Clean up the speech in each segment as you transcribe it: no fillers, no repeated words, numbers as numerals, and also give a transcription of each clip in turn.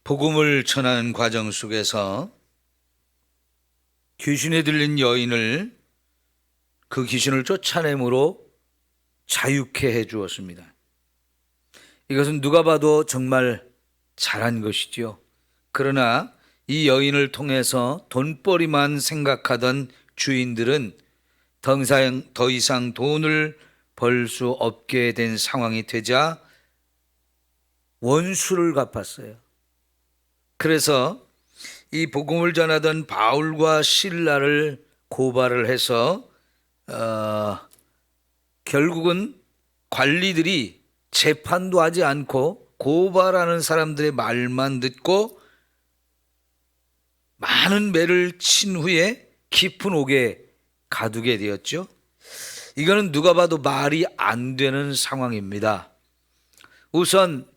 복음을 전하는 과정 속에서 귀신에 들린 여인을 그 귀신을 쫓아내므로 자유케 해 주었습니다. 이것은 누가 봐도 정말 잘한 것이지요. 그러나 이 여인을 통해서 돈벌이만 생각하던 주인들은 더 이상 돈을 벌 수 없게 된 상황이 되자 원수를 갚았어요. 그래서 이 복음을 전하던 바울과 실라를 고발을 해서 결국은 관리들이 재판도 하지 않고 고발하는 사람들의 말만 듣고 많은 매를 친 후에 깊은 옥에 가두게 되었죠. 이거는 누가 봐도 말이 안 되는 상황입니다. 우선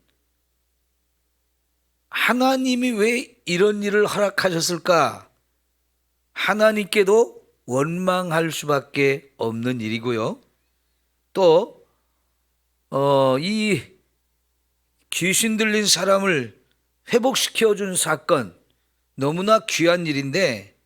하나님이 왜 이런 일을 허락하셨을까? 하나님께도 원망할 수밖에 없는 일이고요. 또 이 귀신 들린 사람을 회복시켜준 사건, 너무나 귀한 일인데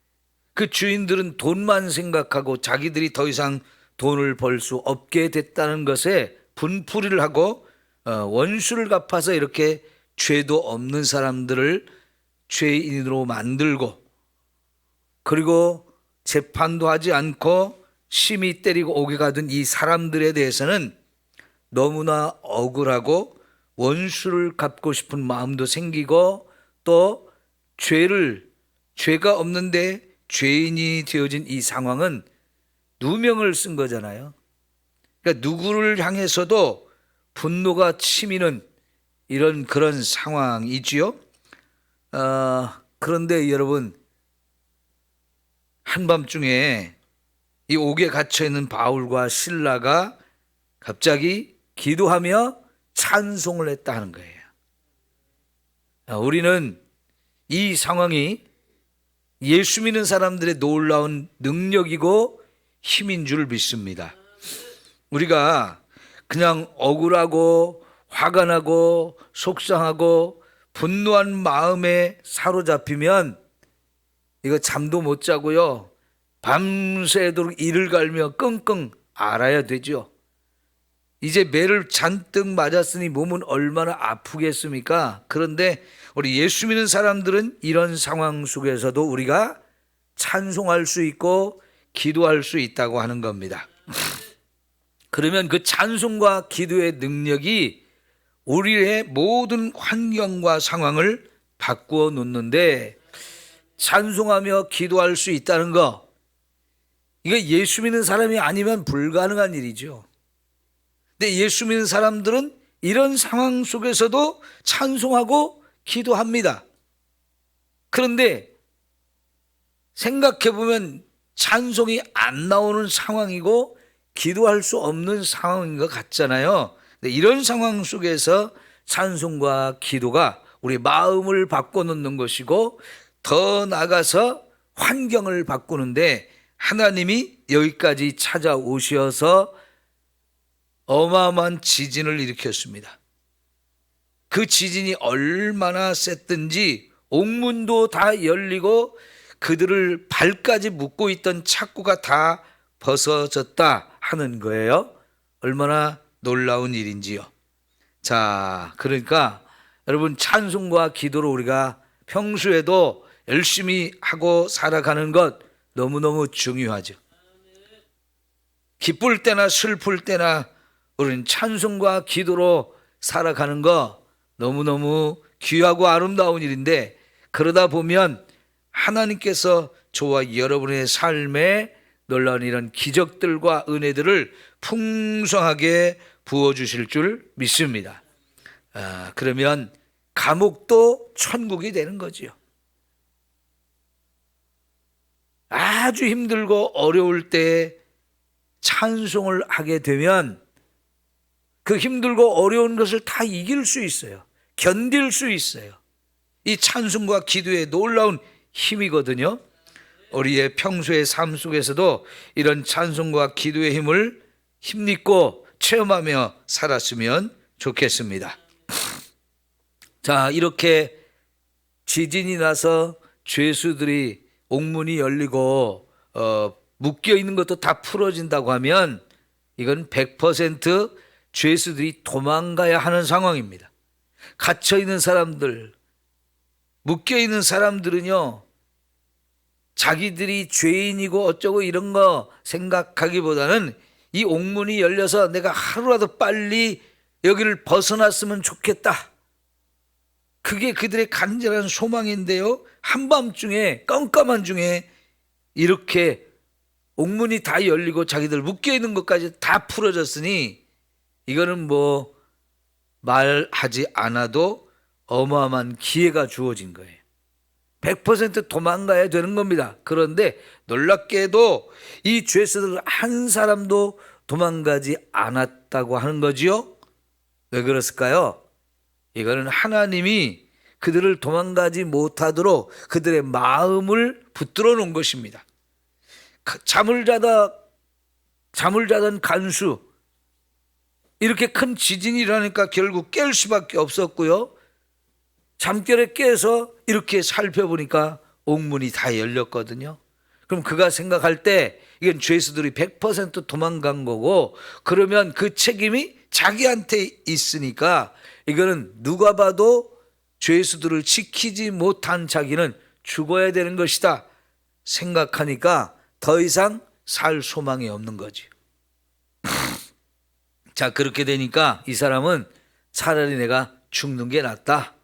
그 주인들은 돈만 생각하고 자기들이 더 이상 돈을 벌 수 없게 됐다는 것에 분풀이를 하고 원수를 갚아서 이렇게 죄도 없는 사람들을 죄인으로 만들고, 그리고 재판도 하지 않고 심히 때리고 옥에 가둔 이 사람들에 대해서는 너무나 억울하고 원수를 갚고 싶은 마음도 생기고, 또 죄가 없는데 죄인이 되어진 이 상황은 누명을 쓴 거잖아요. 그러니까 누구를 향해서도 분노가 치미는 그런 상황이지요. 그런데 여러분, 한밤중에 이 옥에 갇혀있는 바울과 실라가 갑자기 기도하며 찬송을 했다 하는 거예요. 우리는 이 상황이 예수 믿는 사람들의 놀라운 능력이고 힘인 줄 믿습니다. 우리가 그냥 억울하고 화가 나고 속상하고 분노한 마음에 사로잡히면 이거 잠도 못 자고요, 밤새도록 이를 갈며 끙끙 앓아야 되죠. 이제 매를 잔뜩 맞았으니 몸은 얼마나 아프겠습니까? 그런데 우리 예수 믿는 사람들은 이런 상황 속에서도 우리가 찬송할 수 있고 기도할 수 있다고 하는 겁니다. 그러면 그 찬송과 기도의 능력이 우리의 모든 환경과 상황을 바꾸어 놓는데, 찬송하며 기도할 수 있다는 거, 이거 예수 믿는 사람이 아니면 불가능한 일이죠. 근데 예수 믿는 사람들은 이런 상황 속에서도 찬송하고 기도합니다. 그런데 생각해 보면 찬송이 안 나오는 상황이고 기도할 수 없는 상황인 것 같잖아요. 근데 이런 상황 속에서 찬송과 기도가 우리 마음을 바꿔놓는 것이고, 더 나아가서 환경을 바꾸는데 하나님이 여기까지 찾아오셔서 어마어마한 지진을 일으켰습니다. 그 지진이 얼마나 셌든지 옥문도 다 열리고 그들을 발까지 묶고 있던 착고가 다 벗어졌다 하는 거예요. 얼마나 놀라운 일인지요. 자, 그러니까 여러분, 찬송과 기도로 우리가 평소에도 열심히 하고 살아가는 것 너무너무 중요하죠. 기쁠 때나 슬플 때나 우리는 찬송과 기도로 살아가는 거 너무너무 귀하고 아름다운 일인데, 그러다 보면 하나님께서 저와 여러분의 삶에 놀라운 이런 기적들과 은혜들을 풍성하게 부어주실 줄 믿습니다. 그러면 감옥도 천국이 되는 거지요. 아주 힘들고 어려울 때 찬송을 하게 되면 그 힘들고 어려운 것을 다 이길 수 있어요. 견딜 수 있어요. 이 찬송과 기도의 놀라운 힘이거든요. 우리의 평소의 삶 속에서도 이런 찬송과 기도의 힘을 힘입고 체험하며 살았으면 좋겠습니다. 자, 이렇게 지진이 나서 죄수들이 옥문이 열리고 묶여 있는 것도 다 풀어진다고 하면 이건 100% 죄수들이 도망가야 하는 상황입니다. 갇혀 있는 사람들, 묶여 있는 사람들은요, 자기들이 죄인이고 어쩌고 이런 거 생각하기보다는 이 옥문이 열려서 내가 하루라도 빨리 여기를 벗어났으면 좋겠다. 그게 그들의 간절한 소망인데요. 한밤중에 깜깜한 중에 이렇게 옥문이 다 열리고 자기들 묶여있는 것까지 다 풀어졌으니 이거는 뭐 말하지 않아도 어마어마한 기회가 주어진 거예요. 100% 도망가야 되는 겁니다. 그런데 놀랍게도 이 죄수들 한 사람도 도망가지 않았다고 하는 거지요. 왜 그랬을까요? 이거는 하나님이 그들을 도망가지 못하도록 그들의 마음을 붙들어 놓은 것입니다. 잠을 자던 간수, 이렇게 큰 지진이 일어나니까 결국 깰 수밖에 없었고요. 잠결에 깨서 이렇게 살펴보니까 옥문이 다 열렸거든요. 그럼 그가 생각할 때 이건 죄수들이 100% 도망간 거고, 그러면 그 책임이 자기한테 있으니까 이거는 누가 봐도 죄수들을 지키지 못한 자기는 죽어야 되는 것이다 생각하니까 더 이상 살 소망이 없는 거죠. 자, 그렇게 되니까 이 사람은 차라리 내가 죽는 게 낫다,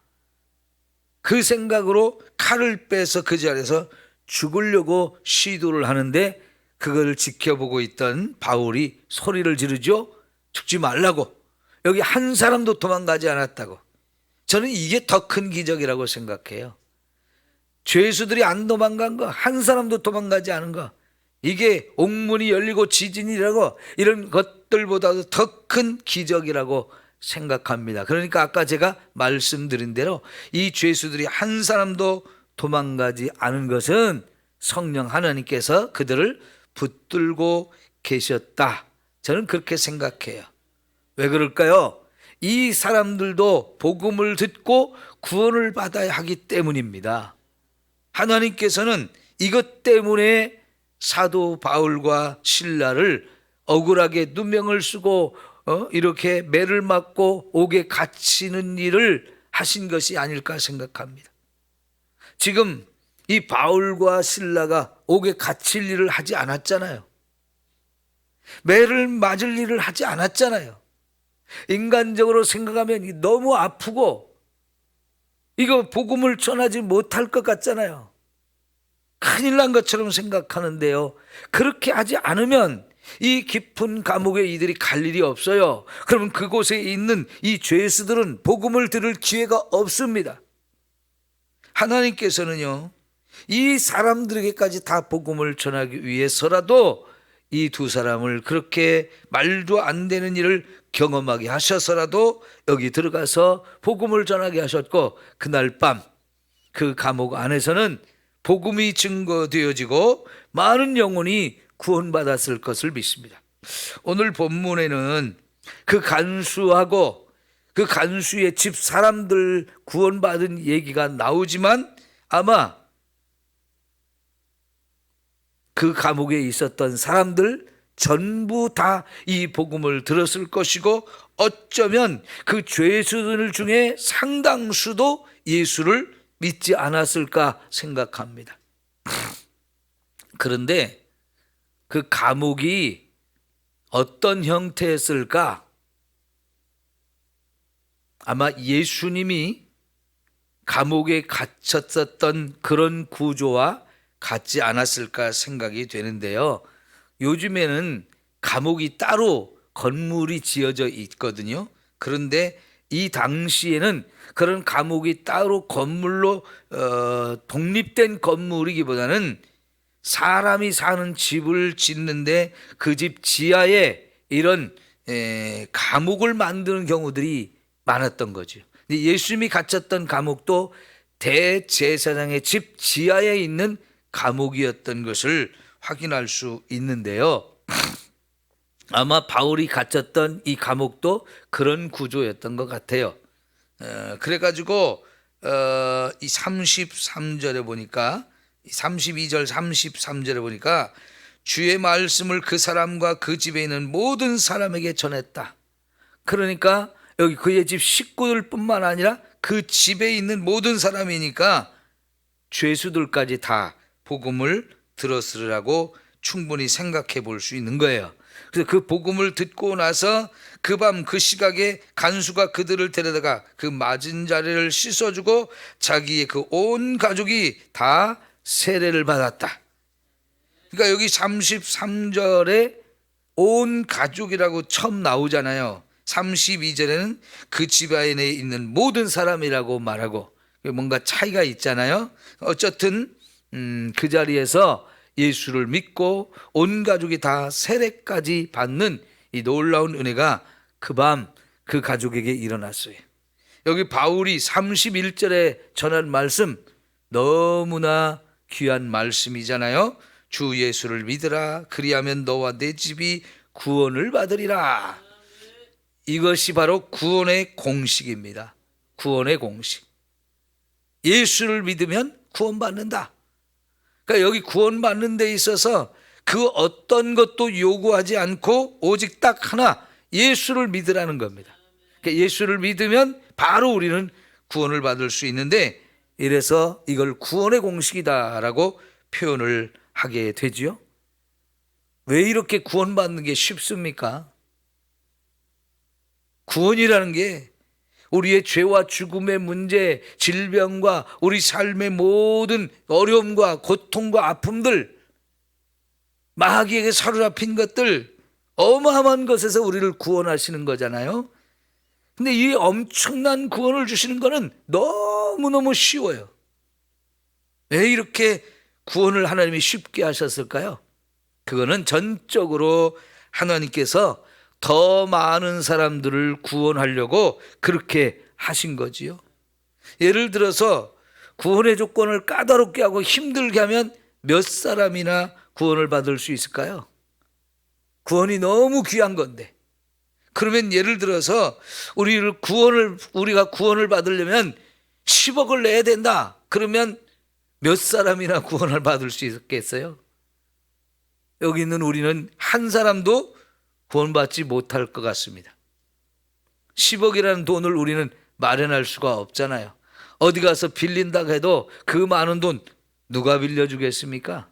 그 생각으로 칼을 빼서 그 자리에서 죽으려고 시도를 하는데 그걸 지켜보고 있던 바울이 소리를 지르죠. 죽지 말라고. 여기 한 사람도 도망가지 않았다고. 저는 이게 더 큰 기적이라고 생각해요. 죄수들이 안 도망간 거, 한 사람도 도망가지 않은 거, 이게 옥문이 열리고 지진이라고 이런 것들보다도 더 큰 기적이라고 생각합니다. 그러니까 아까 제가 말씀드린 대로 이 죄수들이 한 사람도 도망가지 않은 것은 성령 하나님께서 그들을 붙들고 계셨다, 저는 그렇게 생각해요. 왜 그럴까요? 이 사람들도 복음을 듣고 구원을 받아야 하기 때문입니다. 하나님께서는 이것 때문에 사도 바울과 실라를 억울하게 누명을 쓰고 이렇게 매를 맞고 옥에 갇히는 일을 하신 것이 아닐까 생각합니다. 지금 이 바울과 실라가 옥에 갇힐 일을 하지 않았잖아요. 매를 맞을 일을 하지 않았잖아요. 인간적으로 생각하면 너무 아프고 이거 복음을 전하지 못할 것 같잖아요. 큰일 난 것처럼 생각하는데요, 그렇게 하지 않으면 이 깊은 감옥에 이들이 갈 일이 없어요. 그러면 그곳에 있는 이 죄수들은 복음을 들을 기회가 없습니다. 하나님께서는요, 이 사람들에게까지 다 복음을 전하기 위해서라도 이 두 사람을 그렇게 말도 안 되는 일을 경험하게 하셔서라도 여기 들어가서 복음을 전하게 하셨고, 그날 밤 그 감옥 안에서는 복음이 증거되어지고 많은 영혼이 구원받았을 것을 믿습니다. 오늘 본문에는 그 간수하고 그 간수의 집 사람들 구원받은 얘기가 나오지만 아마 그 감옥에 있었던 사람들 전부 다 이 복음을 들었을 것이고, 어쩌면 그 죄수들 중에 상당수도 예수를 믿지 않았을까 생각합니다. 그런데 그 감옥이 어떤 형태였을까? 아마 예수님이 감옥에 갇혔었던 그런 구조와 같지 않았을까 생각이 되는데요. 요즘에는 감옥이 따로 건물이 지어져 있거든요. 그런데 이 당시에는 그런 감옥이 따로 건물로 독립된 건물이기보다는 사람이 사는 집을 짓는데 그 집 지하에 이런 감옥을 만드는 경우들이 많았던 거죠. 예수님이 갇혔던 감옥도 대제사장의 집 지하에 있는 감옥이었던 것을 확인할 수 있는데요. 아마 바울이 갇혔던 이 감옥도 그런 구조였던 것 같아요. 그래가지고 이 33절에 보니까 32절 33절에 보니까 주의 말씀을 그 사람과 그 집에 있는 모든 사람에게 전했다. 그러니까 여기 그의 집 식구들뿐만 아니라 그 집에 있는 모든 사람이니까 죄수들까지 다 복음을 들었으라고 충분히 생각해 볼 수 있는 거예요. 그래서 그 복음을 듣고 나서 그 밤 그 시각에 간수가 그들을 데려다가 그 맞은 자리를 씻어주고 자기의 그 온 가족이 다 세례를 받았다. 그러니까 여기 33절에 온 가족이라고 처음 나오잖아요. 32절에는 그 집안에 있는 모든 사람이라고 말하고 뭔가 차이가 있잖아요. 어쨌든 그 자리에서 예수를 믿고 온 가족이 다 세례까지 받는 이 놀라운 은혜가 그 밤 그 가족에게 일어났어요. 여기 바울이 31절에 전한 말씀 너무나 귀한 말씀이잖아요. 주 예수를 믿으라. 그리하면 너와 내 집이 구원을 받으리라. 이것이 바로 구원의 공식입니다. 구원의 공식. 예수를 믿으면 구원받는다. 그러니까 여기 구원받는 데 있어서 그 어떤 것도 요구하지 않고 오직 딱 하나 예수를 믿으라는 겁니다. 그러니까 예수를 믿으면 바로 우리는 구원을 받을 수 있는데 이래서 이걸 구원의 공식이다라고 표현을 하게 되지요. 왜 이렇게 구원받는 게 쉽습니까? 구원이라는 게 우리의 죄와 죽음의 문제, 질병과 우리 삶의 모든 어려움과 고통과 아픔들, 마귀에게 사로잡힌 것들, 어마어마한 것에서 우리를 구원하시는 거잖아요. 근데 이 엄청난 구원을 주시는 거는 너무너무 쉬워요. 왜 이렇게 구원을 하나님이 쉽게 하셨을까요? 그거는 전적으로 하나님께서 더 많은 사람들을 구원하려고 그렇게 하신 거지요. 예를 들어서 구원의 조건을 까다롭게 하고 힘들게 하면 몇 사람이나 구원을 받을 수 있을까요? 구원이 너무 귀한 건데. 그러면 예를 들어서 우리가 구원을 받으려면 10억을 내야 된다. 그러면 몇 사람이나 구원을 받을 수 있겠어요? 여기 있는 우리는 한 사람도 구원받지 못할 것 같습니다. 10억이라는 돈을 우리는 마련할 수가 없잖아요. 어디 가서 빌린다고 해도 그 많은 돈 누가 빌려주겠습니까?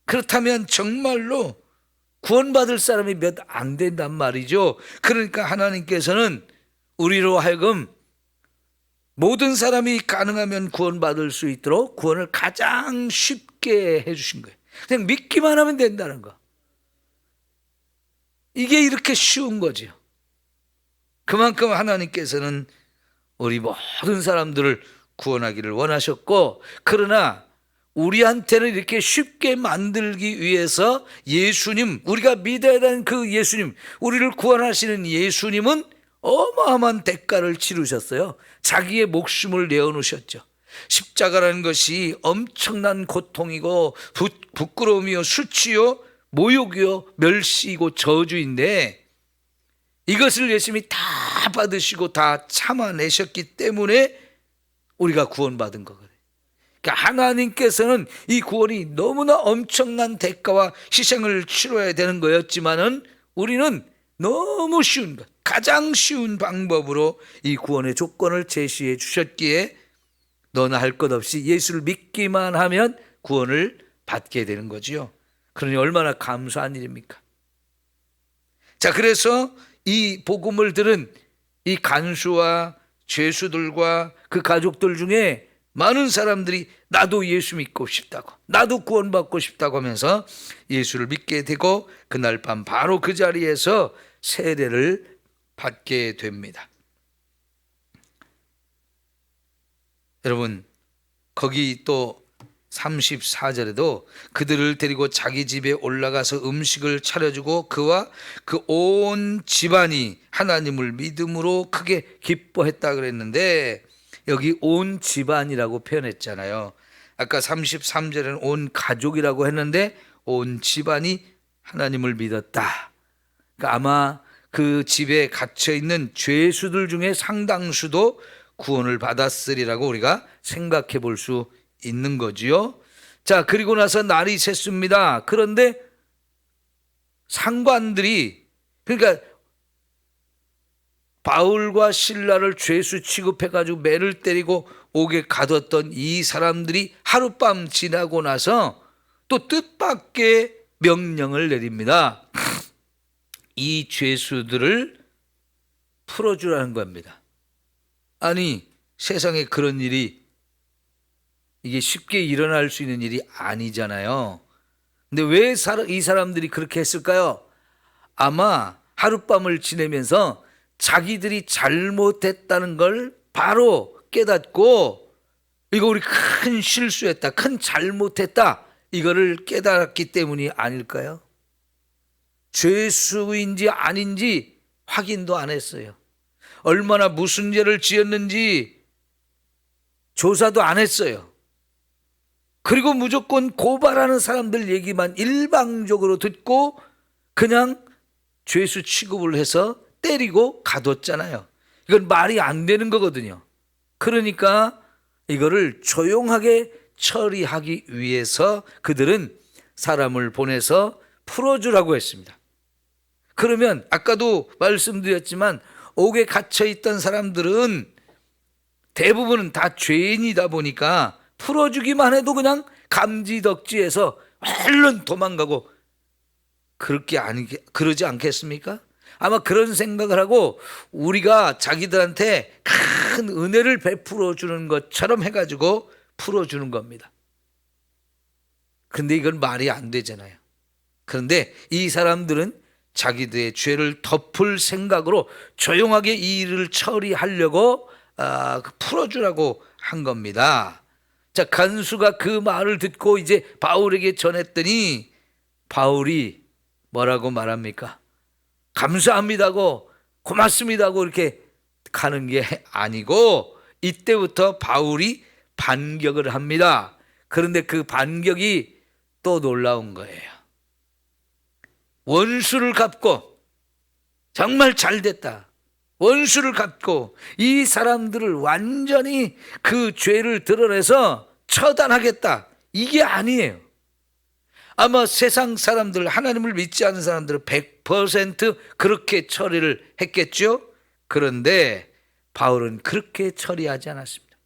그렇다면 정말로 구원받을 사람이 몇 안 된단 말이죠. 그러니까 하나님께서는 우리로 하여금 모든 사람이 가능하면 구원받을 수 있도록 구원을 가장 쉽게 해주신 거예요. 그냥 믿기만 하면 된다는 거. 이게 이렇게 쉬운 거죠. 그만큼 하나님께서는 우리 모든 사람들을 구원하기를 원하셨고, 그러나 우리한테는 이렇게 쉽게 만들기 위해서 예수님, 우리가 믿어야 되는 그 예수님, 우리를 구원하시는 예수님은 어마어마한 대가를 치르셨어요. 자기의 목숨을 내어놓으셨죠. 십자가라는 것이 엄청난 고통이고 부끄러움이요, 수치요, 모욕이요, 멸시이고 저주인데 이것을 예수님이 다 받으시고 다 참아내셨기 때문에 우리가 구원받은 거거든요. 그러니까 하나님께서는 이 구원이 너무나 엄청난 대가와 희생을 치러야 되는 거였지만은 우리는 너무 쉬운 것, 가장 쉬운 방법으로 이 구원의 조건을 제시해 주셨기에 너나 할 것 없이 예수를 믿기만 하면 구원을 받게 되는 거지요. 그러니 얼마나 감사한 일입니까? 자, 그래서 이 복음을 들은 이 간수와 죄수들과 그 가족들 중에 많은 사람들이 나도 예수 믿고 싶다고, 나도 구원받고 싶다고 하면서 예수를 믿게 되고 그날 밤 바로 그 자리에서 세례를 받게 됩니다. 여러분, 거기 또 34절에도 그들을 데리고 자기 집에 올라가서 음식을 차려주고 그와 그 온 집안이 하나님을 믿음으로 크게 기뻐했다 그랬는데 여기 온 집안이라고 표현했잖아요. 아까 33절에는 온 가족이라고 했는데 온 집안이 하나님을 믿었다. 그러니까 아마 그 집에 갇혀 있는 죄수들 중에 상당수도 구원을 받았으리라고 우리가 생각해 볼 수 있는 거지요. 자, 그리고 나서 날이 샜습니다. 그런데 상관들이, 그러니까 바울과 실라를 죄수 취급해 가지고 매를 때리고 옥에 가뒀던 이 사람들이 하룻밤 지나고 나서 또 뜻밖의 명령을 내립니다. 이 죄수들을 풀어주라는 겁니다. 아니, 세상에 그런 일이 이게 쉽게 일어날 수 있는 일이 아니잖아요. 근데 왜 이 사람들이 그렇게 했을까요? 아마 하룻밤을 지내면서 자기들이 잘못했다는 걸 바로 깨닫고, 이거 우리 큰 실수했다, 큰 잘못했다, 이거를 깨달았기 때문이 아닐까요? 죄수인지 아닌지 확인도 안 했어요. 얼마나 무슨 죄를 지었는지 조사도 안 했어요. 그리고 무조건 고발하는 사람들 얘기만 일방적으로 듣고 그냥 죄수 취급을 해서 때리고 가뒀잖아요. 이건 말이 안 되는 거거든요. 그러니까 이거를 조용하게 처리하기 위해서 그들은 사람을 보내서 풀어주라고 했습니다. 그러면 아까도 말씀드렸지만 옥에 갇혀있던 사람들은 대부분은 다 죄인이다 보니까 풀어주기만 해도 그냥 감지덕지해서 얼른 도망가고 그러지 않겠습니까? 아마 그런 생각을 하고 우리가 자기들한테 큰 은혜를 베풀어 주는 것처럼 해가지고 풀어주는 겁니다. 그런데 이건 말이 안 되잖아요. 그런데 이 사람들은 자기들의 죄를 덮을 생각으로 조용하게 이 일을 처리하려고 풀어주라고 한 겁니다. 자, 간수가 그 말을 듣고 이제 바울에게 전했더니 바울이 뭐라고 말합니까? 감사합니다고 고맙습니다고 이렇게 가는 게 아니고 이때부터 바울이 반격을 합니다. 그런데 그 반격이 또 놀라운 거예요. 원수를 갚고, 정말 잘 됐다, 원수를 갚고 이 사람들을 완전히 그 죄를 드러내서 처단하겠다, 이게 아니에요. 아마 세상 사람들, 하나님을 믿지 않는 사람들은 100% 그렇게 처리를 했겠죠. 그런데 바울은 그렇게 처리하지 않았습니다.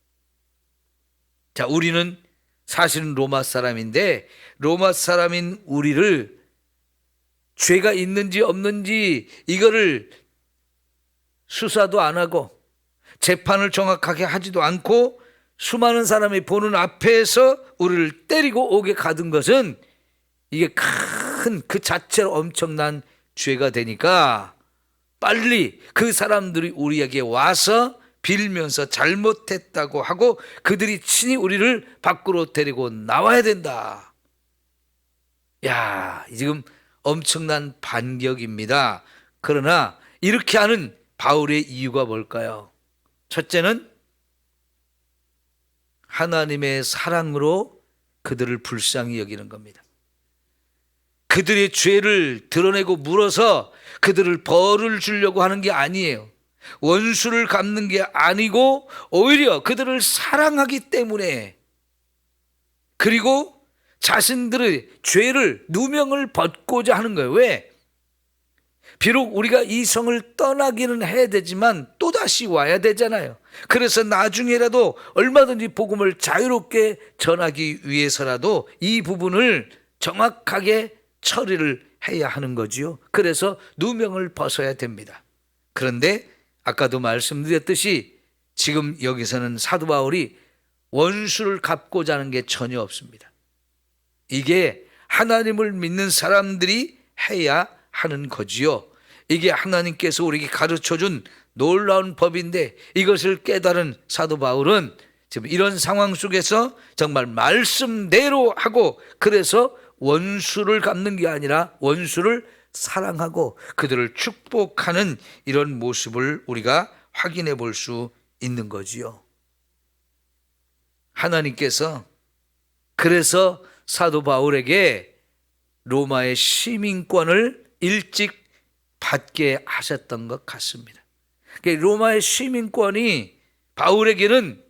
자, 우리는 사실은 로마 사람인데 로마 사람인 우리를 죄가 있는지 없는지 이거를 수사도 안 하고 재판을 정확하게 하지도 않고 수많은 사람이 보는 앞에서 우리를 때리고 옥에 가둔 것은 이게 큰 그 자체로 엄청난 죄가 되니까 빨리 그 사람들이 우리에게 와서 빌면서 잘못했다고 하고 그들이 친히 우리를 밖으로 데리고 나와야 된다. 야, 지금 엄청난 반격입니다. 그러나 이렇게 하는 바울의 이유가 뭘까요? 첫째는 하나님의 사랑으로 그들을 불쌍히 여기는 겁니다. 그들의 죄를 드러내고 물어서 그들을 벌을 주려고 하는 게 아니에요. 원수를 갚는 게 아니고 오히려 그들을 사랑하기 때문에, 그리고 자신들의 죄를 누명을 벗고자 하는 거예요. 왜? 비록 우리가 이 성을 떠나기는 해야 되지만 또다시 와야 되잖아요. 그래서 나중에라도 얼마든지 복음을 자유롭게 전하기 위해서라도 이 부분을 정확하게 처리를 해야 하는 거지요. 그래서 누명을 벗어야 됩니다. 그런데 아까도 말씀드렸듯이 지금 여기서는 사도 바울이 원수를 갚고자 하는 게 전혀 없습니다. 이게 하나님을 믿는 사람들이 해야 하는 거지요. 이게 하나님께서 우리에게 가르쳐준 놀라운 법인데 이것을 깨달은 사도 바울은 지금 이런 상황 속에서 정말 말씀대로 하고, 그래서 원수를 갚는 게 아니라 원수를 사랑하고 그들을 축복하는 이런 모습을 우리가 확인해 볼 수 있는 거지요. 하나님께서 그래서 사도 바울에게 로마의 시민권을 일찍 받게 하셨던 것 같습니다. 그러니까 로마의 시민권이 바울에게는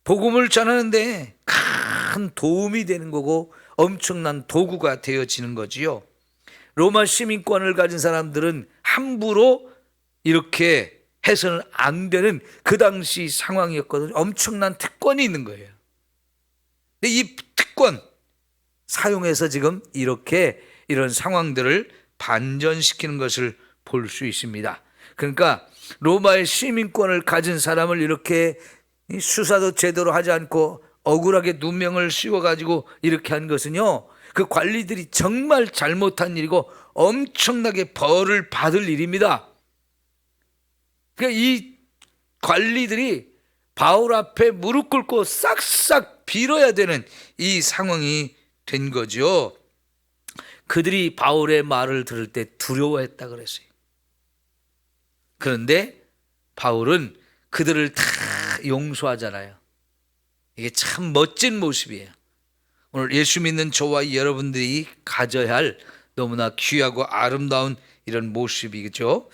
복음을 전하는데 큰 도움이 되는 거고 엄청난 도구가 되어지는 거지요. 로마 시민권을 가진 사람들은 함부로 이렇게 해서는 안 되는 그 당시 상황이었거든요. 엄청난 특권이 있는 거예요. 근데 이 특권 사용해서 지금 이렇게 이런 상황들을 반전시키는 것을 볼 수 있습니다. 그러니까 로마의 시민권을 가진 사람을 이렇게 수사도 제대로 하지 않고 억울하게 누명을 씌워가지고 이렇게 한 것은요, 그 관리들이 정말 잘못한 일이고 엄청나게 벌을 받을 일입니다. 그러니까 이 관리들이 바울 앞에 무릎 꿇고 싹싹 빌어야 되는 이 상황이 된 거죠. 그들이 바울의 말을 들을 때 두려워했다 그랬어요. 그런데 바울은 그들을 다 용서하잖아요. 이게 참 멋진 모습이에요. 오늘 예수 믿는 저와 여러분들이 가져야 할 너무나 귀하고 아름다운 이런 모습이죠.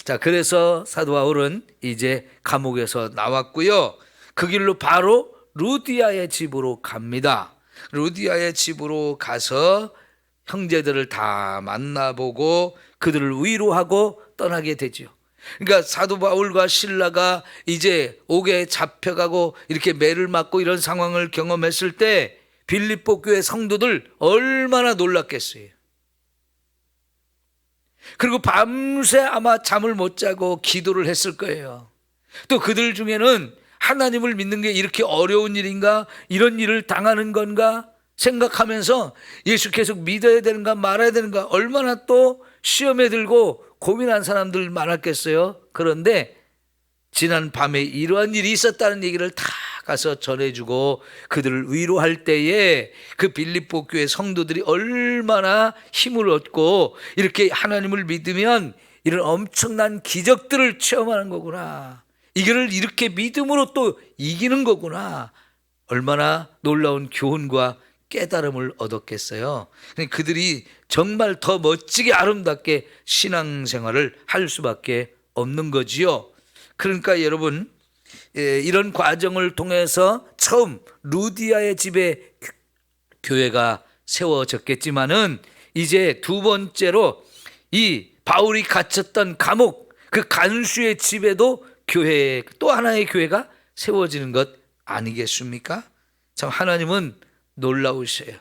자, 그래서 사도 바울은 이제 감옥에서 나왔고요. 그 길로 바로 루디아의 집으로 갑니다. 루디아의 집으로 가서 형제들을 다 만나보고 그들을 위로하고 떠나게 되죠. 그러니까 사도 바울과 실라가 이제 옥에 잡혀가고 이렇게 매를 맞고 이런 상황을 경험했을 때 빌립보 교회 성도들 얼마나 놀랐겠어요. 그리고 밤새 아마 잠을 못 자고 기도를 했을 거예요. 또 그들 중에는 하나님을 믿는 게 이렇게 어려운 일인가, 이런 일을 당하는 건가 생각하면서 예수 계속 믿어야 되는가 말아야 되는가 얼마나 또 시험에 들고 고민한 사람들 많았겠어요. 그런데 지난 밤에 이러한 일이 있었다는 얘기를 다 가서 전해주고 그들을 위로할 때에 그 빌립보 교회 성도들이 얼마나 힘을 얻고 이렇게 하나님을 믿으면 이런 엄청난 기적들을 체험하는 거구나, 이거를 이렇게 믿음으로 또 이기는 거구나, 얼마나 놀라운 교훈과 깨달음을 얻었겠어요. 그들이 정말 더 멋지게 아름답게 신앙생활을 할 수밖에 없는 거지요. 그러니까 여러분, 이런 과정을 통해서 처음 루디아의 집에 교회가 세워졌겠지만은 이제 두 번째로 이 바울이 갇혔던 감옥, 그 간수의 집에도 교회, 또 하나의 교회가 세워지는 것 아니겠습니까? 참 하나님은 놀라우셔요.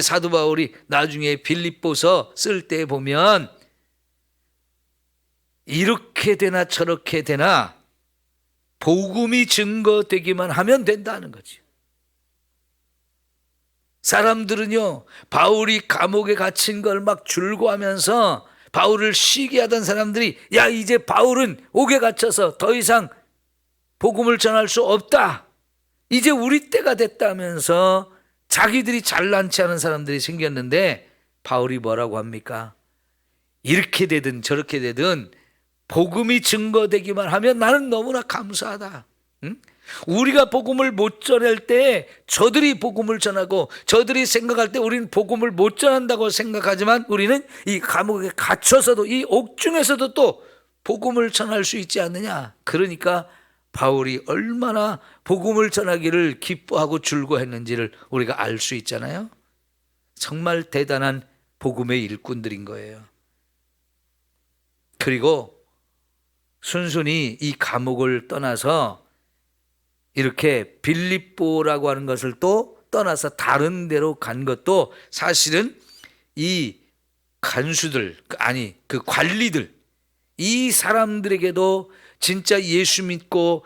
사도 바울이 나중에 빌립보서 쓸 때 보면 이렇게 되나 저렇게 되나 복음이 증거되기만 하면 된다는 거죠. 사람들은요, 바울이 감옥에 갇힌 걸 막 줄고하면서 바울을 시기하던 사람들이, 야, 이제 바울은 옥에 갇혀서 더 이상 복음을 전할 수 없다, 이제 우리 때가 됐다면서 자기들이 잘난치 않은 사람들이 생겼는데 바울이 뭐라고 합니까? 이렇게 되든 저렇게 되든 복음이 증거되기만 하면 나는 너무나 감사하다. 응? 우리가 복음을 못 전할 때 저들이 복음을 전하고 저들이 생각할 때 우리는 복음을 못 전한다고 생각하지만 우리는 이 감옥에 갇혀서도 이 옥중에서도 또 복음을 전할 수 있지 않느냐. 그러니까 바울이 얼마나 복음을 전하기를 기뻐하고 즐거워했는지를 우리가 알 수 있잖아요. 정말 대단한 복음의 일꾼들인 거예요. 그리고 순순히 이 감옥을 떠나서 이렇게 빌립보라고 하는 것을 또 떠나서 다른 데로 간 것도 사실은 이 간수들, 아니 그 관리들, 이 사람들에게도 진짜 예수 믿고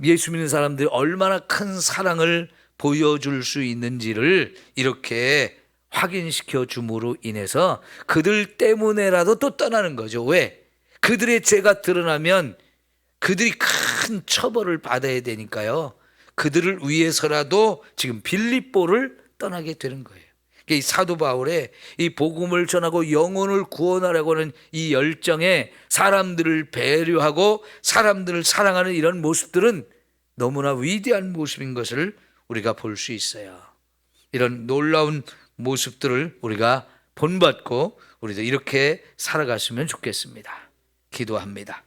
예수 믿는 사람들이 얼마나 큰 사랑을 보여줄 수 있는지를 이렇게 확인시켜 줌으로 인해서 그들 때문에라도 또 떠나는 거죠. 왜? 그들의 죄가 드러나면 그들이 큰 처벌을 받아야 되니까요. 그들을 위해서라도 지금 빌립보를 떠나게 되는 거예요. 이 사도 바울의 이 복음을 전하고 영혼을 구원하려고 하는 이 열정에 사람들을 배려하고 사람들을 사랑하는 이런 모습들은 너무나 위대한 모습인 것을 우리가 볼 수 있어요. 이런 놀라운 모습들을 우리가 본받고 우리도 이렇게 살아갔으면 좋겠습니다. 기도합니다.